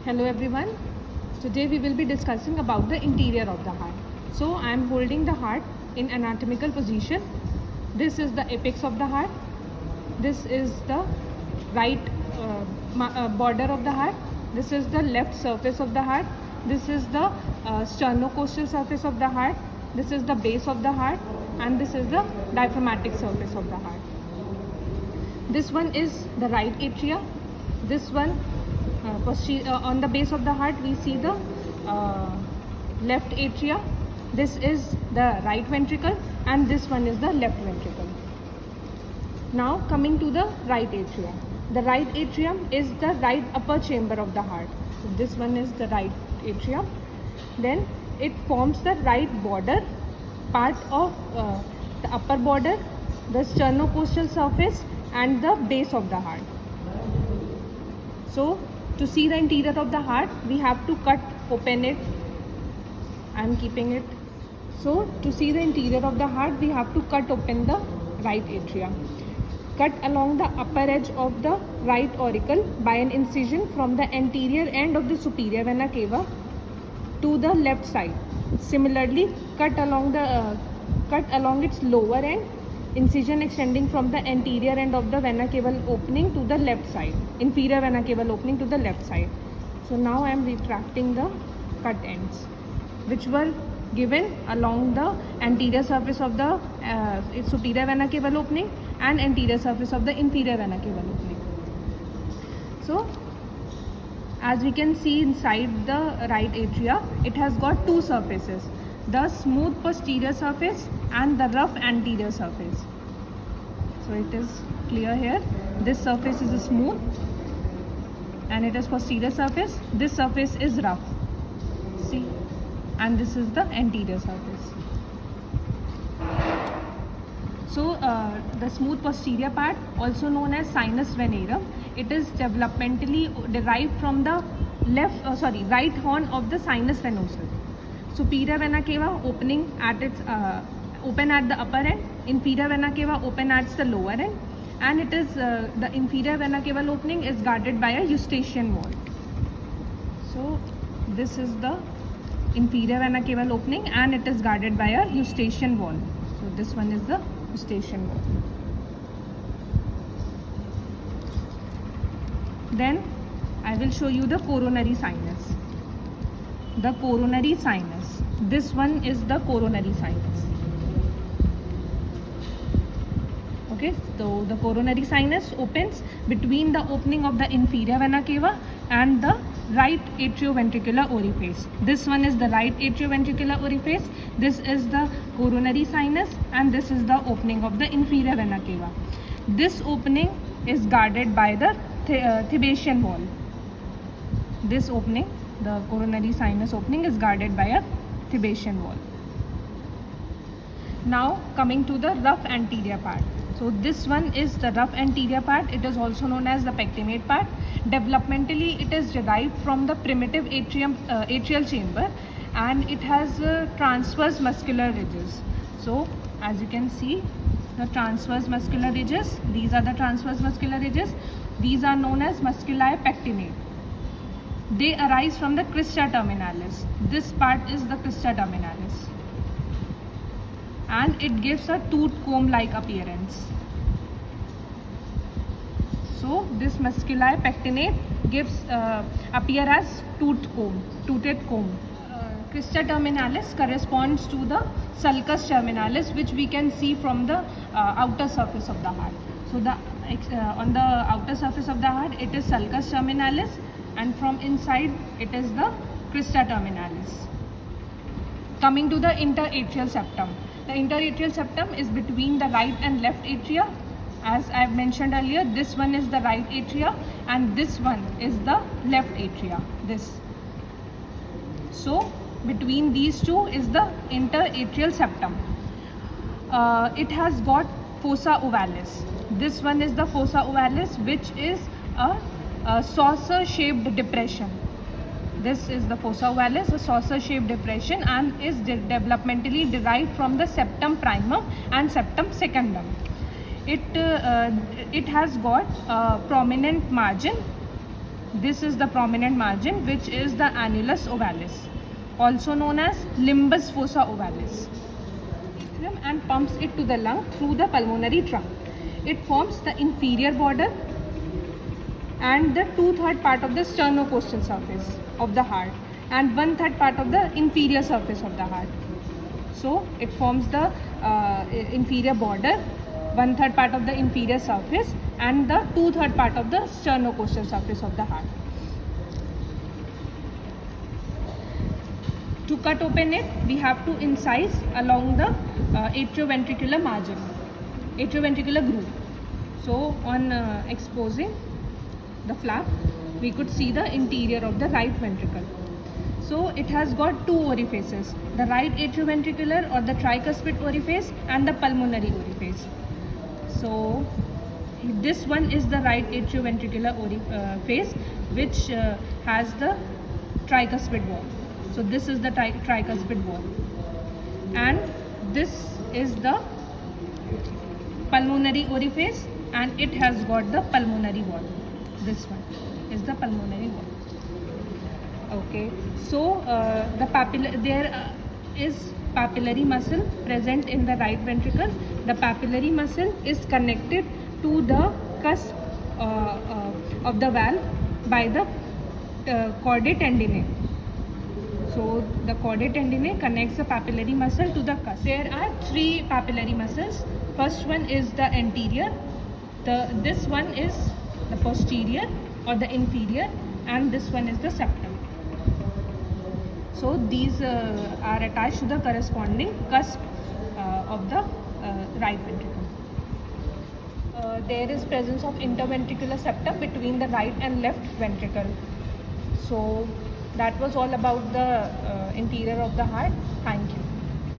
Hello everyone. Today we will be discussing about the interior of the heart. So I am holding the heart in anatomical position. This is the apex of the heart. This is the right border of the heart. This is the left surface of the heart. This is the sternocostal surface of the heart. This is the base of the heart, and this is the diaphragmatic surface of the heart. This one is the right atria. This one on the base of the heart we see the left atria. This is the right ventricle, and this one is the left ventricle. Now coming to the right atria. The right atrium is the right upper chamber of the heart. So this one is the right atrium. Then it forms the right border part of the upper border, the sternocostal surface, and the base of the heart. So to see the interior of the heart, we have to cut open it. I am keeping it. So to see the interior of the heart, we have to cut open the right atria. Cut along the upper edge of the right auricle by an incision from the anterior end of the superior vena cava to the left side. Similarly, cut along its lower end, incision extending from the anterior end of the vena cava opening to the left side, inferior vena cava opening to the left side. So now I am retracting the cut ends, which were given along the anterior surface of the superior vena cava opening and anterior surface of the inferior vena cava opening. So as we can see inside the right atria, it has got two surfaces, the smooth posterior surface and the rough anterior surface. So it is clear here. This surface is smooth and it is posterior surface. This surface is rough. See, and this is the anterior surface. So the smooth posterior part, also known as sinus venerum, it is developmentally derived from the right horn of the sinus venosus. Superior vena cava opening at its open at the upper end, inferior vena cava open at the lower end, and it is the inferior vena cava opening is guarded by a eustachian wall. So this is the inferior vena cava opening, and it is guarded by a eustachian wall. So this one is the eustachian wall. Then I will show you the coronary sinus. The coronary sinus. This one is the coronary sinus. Okay, so the coronary sinus opens between the opening of the inferior vena cava and the right atrioventricular orifice. This one is the right atrioventricular orifice. This is the coronary sinus, and this is the opening of the inferior vena cava. This opening is guarded by the Thebetian wall. This opening, the coronary sinus opening, is guarded by a Thebetian wall. Now coming to the rough anterior part. So this one is the rough anterior part. It is also known as the pectinate part. Developmentally, it is derived from the primitive atrial chamber, and it has transverse muscular ridges. So as you can see, the transverse muscular ridges, these are the transverse muscular ridges. These are known as musculi pectinate. They arise from the crista terminalis. This part is the crista terminalis, and it gives a tooth comb-like appearance. So this musculi pectinate gives appear as toothed comb. Crista terminalis corresponds to the sulcus terminalis, which we can see from the outer surface of the heart. So on the outer surface of the heart, it is sulcus terminalis, and from inside it is the crista terminalis. Coming to the interatrial septum. The interatrial septum is between the right and left atria. As I have mentioned earlier, this one is the right atria and this one is the left atria. This. So between these two is the interatrial septum. It has got fossa ovalis. This one is the fossa ovalis, which is a saucer-shaped depression. This is the fossa ovalis, a saucer-shaped depression, and is developmentally derived from the septum primum and septum secundum. It has got a prominent margin this is the prominent margin, which is the annulus ovalis, also known as limbus fossa ovalis, and pumps it to the lung through the pulmonary trunk. It forms the inferior border and the 2/3 part of the sternocostal surface of the heart and 1/3 part of the inferior surface of the heart. So it forms the inferior border, 1/3 part of the inferior surface and the 2/3 part of the sternocostal surface of the heart. To cut open it, we have to incise along the atrioventricular margin, atrioventricular groove. So on exposing the flap, we could see the interior of the right ventricle. So it has got two orifices, the right atrioventricular or the tricuspid orifice and the pulmonary orifice. So this one is the right atrioventricular orifice, which has the tricuspid wall. So this is the tricuspid wall, and this is the pulmonary orifice, and it has got the pulmonary wall. This one is the pulmonary wall. Okay, so there is papillary muscle present in the right ventricle. The papillary muscle is connected to the cusp of the valve by the chordae tendineae. So the chordae tendineae connects the papillary muscle to the cusp. There are three papillary muscles. First one is the anterior. This one is the posterior or the inferior, and this one is the septum. So these are attached to the corresponding cusp of the right ventricle. There is presence of interventricular septum between the right and left ventricle. So that was all about the interior of the heart. Thank you.